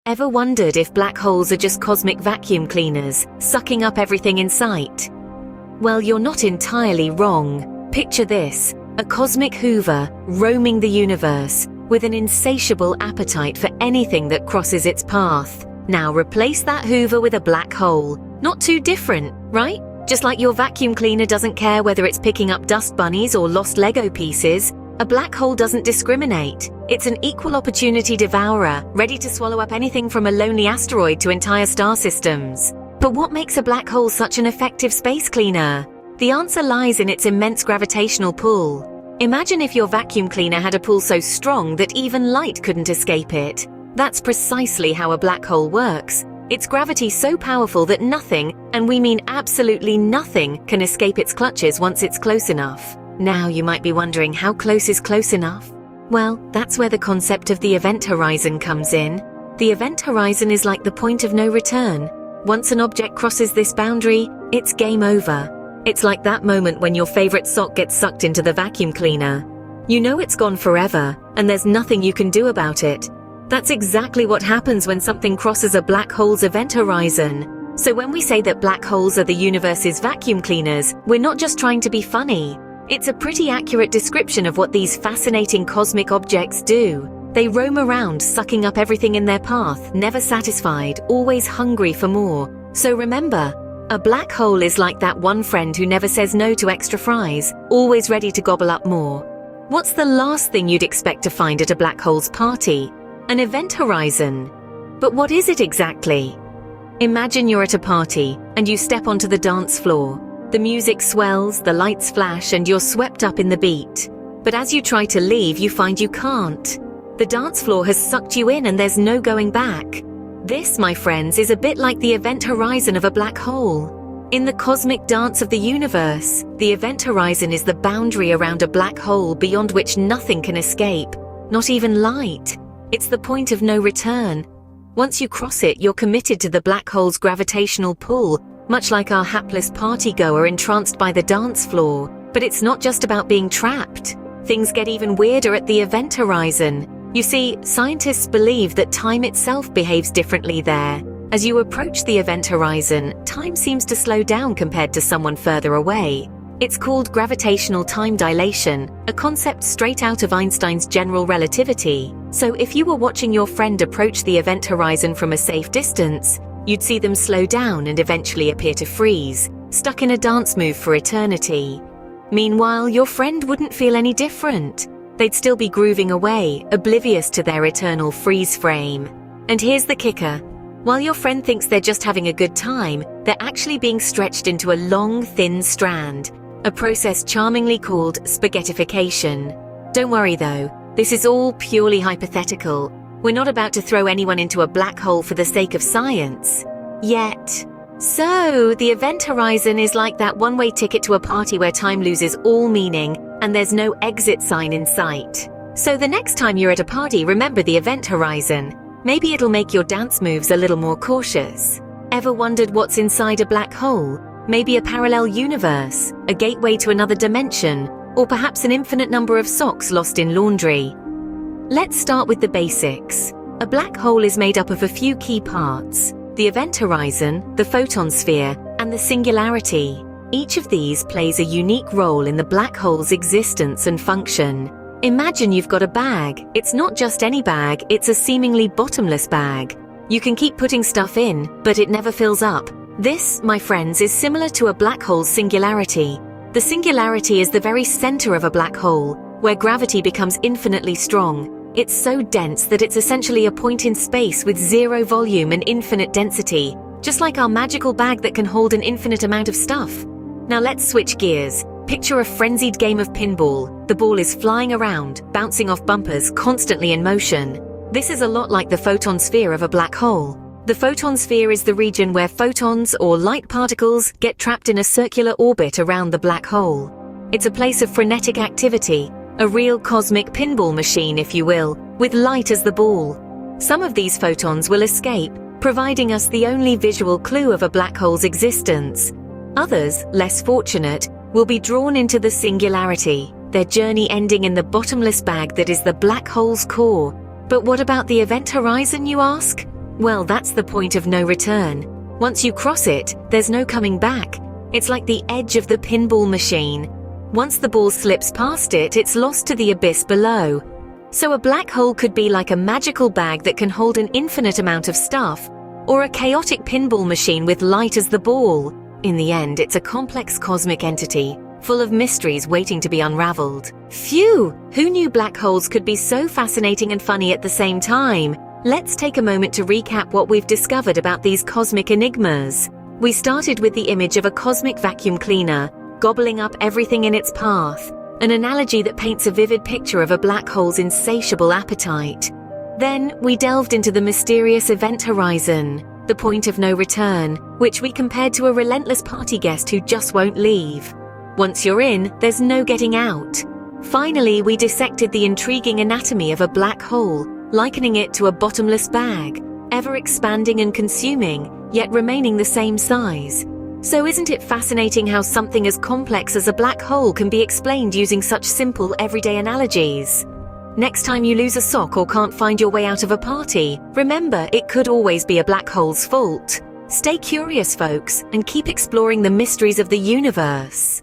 Ever wondered if black holes are just cosmic vacuum cleaners, sucking up everything in sight? Well, you're not entirely wrong. Picture this, a cosmic Hoover roaming the universe with an insatiable appetite for anything that crosses its path. Now replace that Hoover with a black hole. Not too different, right? Just like your vacuum cleaner doesn't care whether it's picking up dust bunnies or lost Lego pieces, a black hole doesn't discriminate. It's an equal opportunity devourer, ready to swallow up anything from a lonely asteroid to entire star systems. But what makes a black hole such an effective space cleaner? The answer lies in its immense gravitational pull. Imagine if your vacuum cleaner had a pull so strong that even light couldn't escape it. That's precisely how a black hole works. Its gravity so powerful that nothing, and we mean absolutely nothing, can escape its clutches once it's close enough. Now you might be wondering, how close is close enough? Well, that's where the concept of the event horizon comes in. The event horizon is like the point of no return. Once an object crosses this boundary, it's game over. It's like that moment when your favorite sock gets sucked into the vacuum cleaner. You know it's gone forever, and there's nothing you can do about it. That's exactly what happens when something crosses a black hole's event horizon. So when we say that black holes are the universe's vacuum cleaners, we're not just trying to be funny. It's a pretty accurate description of what these fascinating cosmic objects do. They roam around, sucking up everything in their path, never satisfied, always hungry for more. So remember, a black hole is like that one friend who never says no to extra fries, always ready to gobble up more. What's the last thing you'd expect to find at a black hole's party? An event horizon. But what is it exactly? Imagine you're at a party, and you step onto the dance floor. The music swells, the lights flash, and you're swept up in the beat. But as you try to leave, you find you can't. The dance floor has sucked you in and there's no going back. This, my friends, is a bit like the event horizon of a black hole. In the cosmic dance of the universe, the event horizon is the boundary around a black hole beyond which nothing can escape, not even light. It's the point of no return. Once you cross it, you're committed to the black hole's gravitational pull, much like our hapless partygoer entranced by the dance floor. But it's not just about being trapped. Things get even weirder at the event horizon. You see, scientists believe that time itself behaves differently there. As you approach the event horizon, time seems to slow down compared to someone further away. It's called gravitational time dilation, a concept straight out of Einstein's general relativity. So if you were watching your friend approach the event horizon from a safe distance, you'd see them slow down and eventually appear to freeze, stuck in a dance move for eternity. Meanwhile, your friend wouldn't feel any different. They'd still be grooving away, oblivious to their eternal freeze frame. And here's the kicker. While your friend thinks they're just having a good time, they're actually being stretched into a long, thin strand, a process charmingly called spaghettification. Don't worry though, this is all purely hypothetical. We're not about to throw anyone into a black hole for the sake of science. Yet. So, the event horizon is like that one-way ticket to a party where time loses all meaning and there's no exit sign in sight. So the next time you're at a party, remember the event horizon. Maybe it'll make your dance moves a little more cautious. Ever wondered what's inside a black hole? Maybe a parallel universe, a gateway to another dimension, or perhaps an infinite number of socks lost in laundry. Let's start with the basics. A black hole is made up of a few key parts: the event horizon, the photon sphere, and the singularity. Each of these plays a unique role in the black hole's existence and function. Imagine you've got a bag. It's not just any bag, it's a seemingly bottomless bag. You can keep putting stuff in, but it never fills up. This, my friends, is similar to a black hole's singularity. The singularity is the very center of a black hole, where gravity becomes infinitely strong. It's so dense that it's essentially a point in space with zero volume and infinite density, just like our magical bag that can hold an infinite amount of stuff. Now let's switch gears. Picture a frenzied game of pinball. The ball is flying around, bouncing off bumpers, constantly in motion. This is a lot like the photon sphere of a black hole. The photon sphere is the region where photons, or light particles, get trapped in a circular orbit around the black hole. It's a place of frenetic activity, a real cosmic pinball machine, if you will, with light as the ball. Some of these photons will escape, providing us the only visual clue of a black hole's existence. Others, less fortunate, will be drawn into the singularity, their journey ending in the bottomless bag that is the black hole's core. But what about the event horizon, you ask? Well, that's the point of no return. Once you cross it, there's no coming back. It's like the edge of the pinball machine. Once the ball slips past it, it's lost to the abyss below. So a black hole could be like a magical bag that can hold an infinite amount of stuff, or a chaotic pinball machine with light as the ball. In the end, it's a complex cosmic entity, full of mysteries waiting to be unraveled. Phew! Who knew black holes could be so fascinating and funny at the same time? Let's take a moment to recap what we've discovered about these cosmic enigmas. We started with the image of a cosmic vacuum cleaner, gobbling up everything in its path, an analogy that paints a vivid picture of a black hole's insatiable appetite. Then, we delved into the mysterious event horizon, the point of no return, which we compared to a relentless party guest who just won't leave. Once you're in, there's no getting out. Finally, we dissected the intriguing anatomy of a black hole, likening it to a bottomless bag, ever expanding and consuming, yet remaining the same size. So isn't it fascinating how something as complex as a black hole can be explained using such simple everyday analogies? Next time you lose a sock or can't find your way out of a party, remember it could always be a black hole's fault. Stay curious, folks, and keep exploring the mysteries of the universe.